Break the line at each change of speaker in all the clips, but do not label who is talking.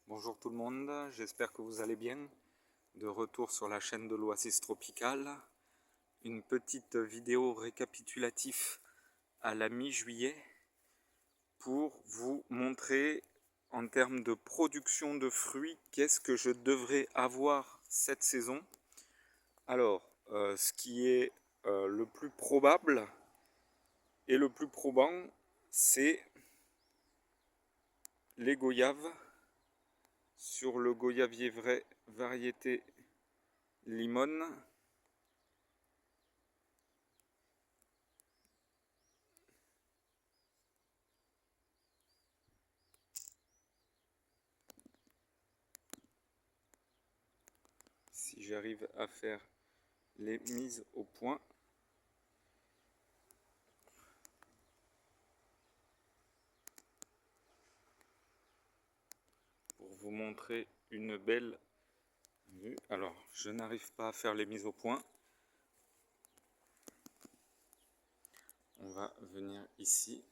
Bonjour tout le monde, j'espère que vous allez bien. De retour sur la chaîne de l'Oasis Tropicale. Une petite vidéo récapitulative à la mi-juillet pour vous montrer en termes de production de fruits qu'est-ce que je devrais avoir cette saison. Alors, ce qui est le plus probable et le plus probant, c'est les goyaves. Sur le goyavier vrai variété Limone. Si j'arrive à faire les mises au point. Pour vous montrer une belle vue. Alors, je n'arrive pas à faire les mises au point. On va venir ici.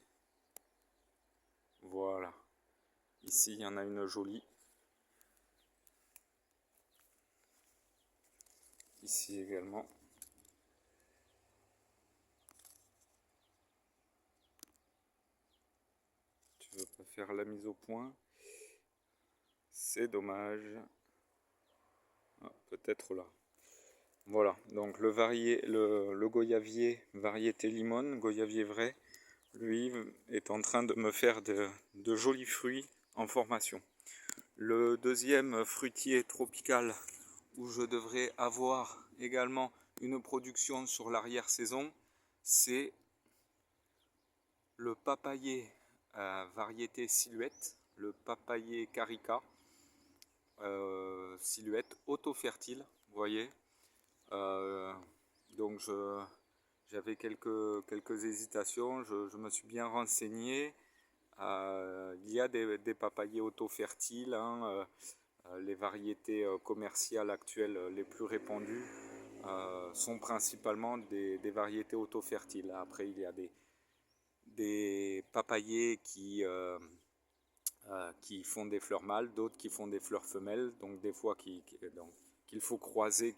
Voilà. Ici, il y en a une jolie. Ici également. Tu veux pas faire la mise au point? C'est dommage. Ah, peut-être là. Voilà, donc le goyavier variété Limone, goyavier vrai, lui est en train de me faire de jolis fruits en formation. Le deuxième fruitier tropical où je devrais avoir également une production sur l'arrière-saison, c'est le papayer variété Silhouette, le papayer Carica, Silhouette auto-fertile, vous voyez. Donc j'avais quelques hésitations, je me suis bien renseigné. Il y a des papayers auto-fertiles, hein, les variétés commerciales actuelles les plus répandues sont principalement des variétés auto-fertiles. Après, il y a des papayers qui font des fleurs mâles, d'autres qui font des fleurs femelles, donc des fois qu'il faut croiser,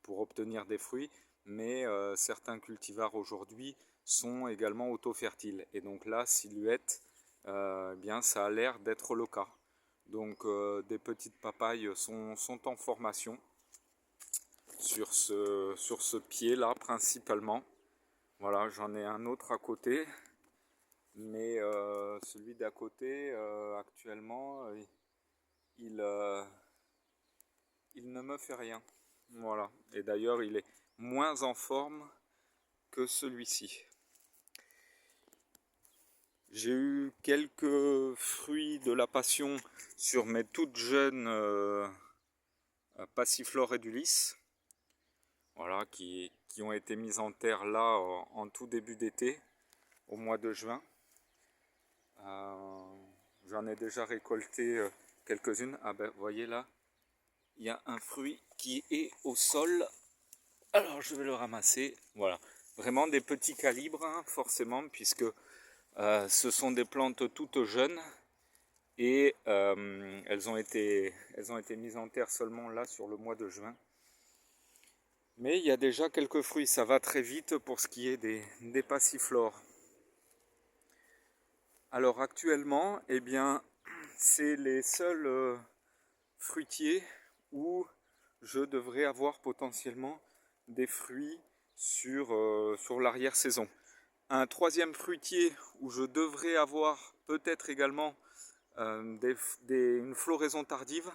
pour obtenir des fruits, mais certains cultivars aujourd'hui sont également auto-fertiles. Et donc là, Silhouette, bien, ça a l'air d'être le cas. Donc des petites papayes sont en formation sur ce pied-là principalement. Voilà, j'en ai un autre à côté, mais celui d'à côté, actuellement, il ne me fait rien. Voilà, et d'ailleurs, il est moins en forme que celui-ci. J'ai eu quelques fruits de la passion sur mes toutes jeunes Passiflore edulis, voilà, qui ont été mises en terre là en tout début d'été, au mois de juin. J'en ai déjà récolté quelques-unes. Ah ben, vous voyez là, il y a un fruit qui est au sol. Alors je vais le ramasser. Voilà, vraiment des petits calibres, hein, forcément, puisque ce sont des plantes toutes jeunes et elles ont été mises en terre seulement là sur le mois de juin. Mais il y a déjà quelques fruits, ça va très vite pour ce qui est des passiflores. Alors actuellement, eh bien, c'est les seuls fruitiers où je devrais avoir potentiellement des fruits sur l'arrière-saison. Un troisième fruitier où je devrais avoir peut-être également une floraison tardive,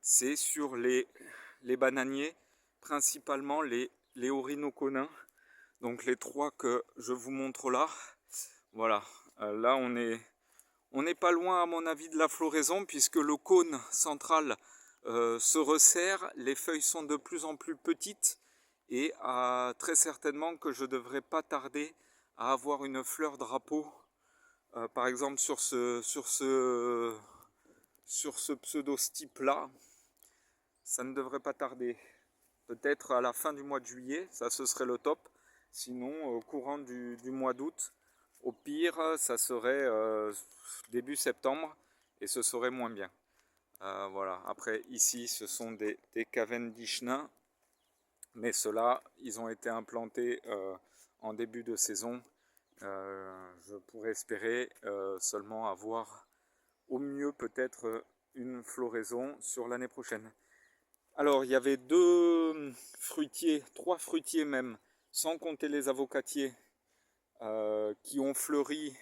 c'est sur les bananiers, principalement les orinoconins. Donc les trois que je vous montre là. Voilà, là on n'est pas loin à mon avis de la floraison puisque le cône central se resserre, les feuilles sont de plus en plus petites et très certainement que je ne devrais pas tarder à avoir une fleur drapeau. Par exemple sur ce pseudo-stipe là, ça ne devrait pas tarder. Peut-être à la fin du mois de juillet, ça ce serait le top. Sinon, au courant du mois d'août, au pire, ça serait début septembre et ce serait moins bien. Voilà. Après, ici, ce sont des Cavendish nains, mais ceux-là, ils ont été implantés en début de saison. Je pourrais espérer seulement avoir au mieux peut-être une floraison sur l'année prochaine. Alors, il y avait deux fruitiers, trois fruitiers même, sans compter les avocatiers, qui ont fleuri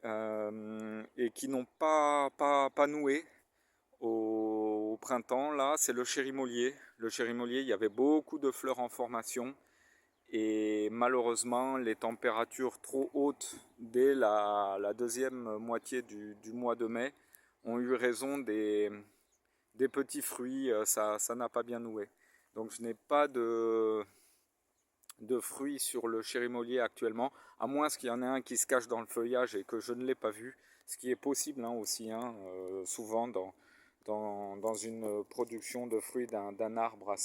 et qui n'ont pas noué au printemps. Là, c'est le chérimolier. Le chérimolier, il y avait beaucoup de fleurs en formation. Et malheureusement, les températures trop hautes dès la deuxième moitié du mois de mai ont eu raison des petits fruits. Ça n'a pas bien noué. Donc je n'ai pas de fruits sur le chérimolier actuellement, à moins qu'il y en ait un qui se cache dans le feuillage et que je ne l'ai pas vu, ce qui est possible aussi, souvent dans une production de fruits d'un arbre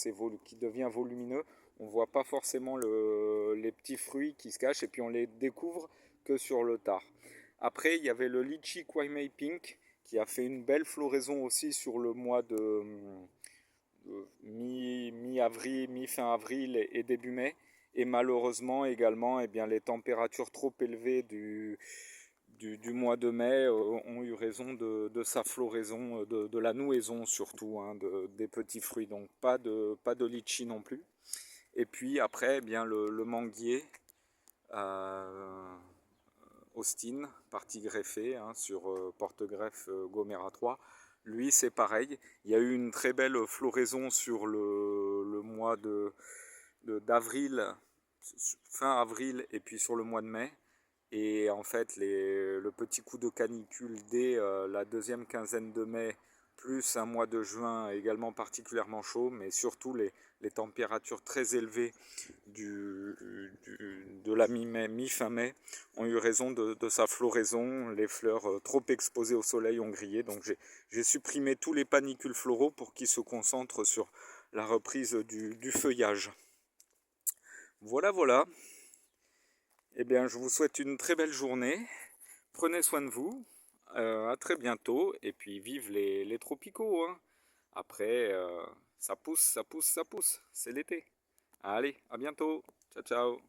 qui devient volumineux, on ne voit pas forcément les petits fruits qui se cachent et puis on les découvre que sur le tard. Après, il y avait le litchi Kwai Pink qui a fait une belle floraison aussi sur le mois de mi-avril, mi-fin avril et début mai. Et malheureusement également, eh bien, les températures trop élevées du mois de mai ont eu raison de sa floraison, de la nouaison surtout, des petits fruits. Donc pas de litchi non plus. Et puis après, eh bien, le manguier, Austin, partie greffée sur porte-greffe Gomera 3. Lui, c'est pareil. Il y a eu une très belle floraison sur le mois d'avril, fin avril, et puis sur le mois de mai. Et en fait, le petit coup de canicule dès la deuxième quinzaine de mai, plus un mois de juin également particulièrement chaud, mais surtout les températures très élevées de la mi-mai, mi-fin mai, ont eu raison de sa floraison. Les fleurs trop exposées au soleil ont grillé, donc j'ai supprimé tous les panicules floraux pour qu'ils se concentrent sur la reprise du feuillage. Voilà, voilà. Eh bien, je vous souhaite une très belle journée. Prenez soin de vous. À très bientôt. Et puis, vive les tropicaux. Après, ça pousse, ça pousse, ça pousse. C'est l'été. Allez, à bientôt. Ciao, ciao.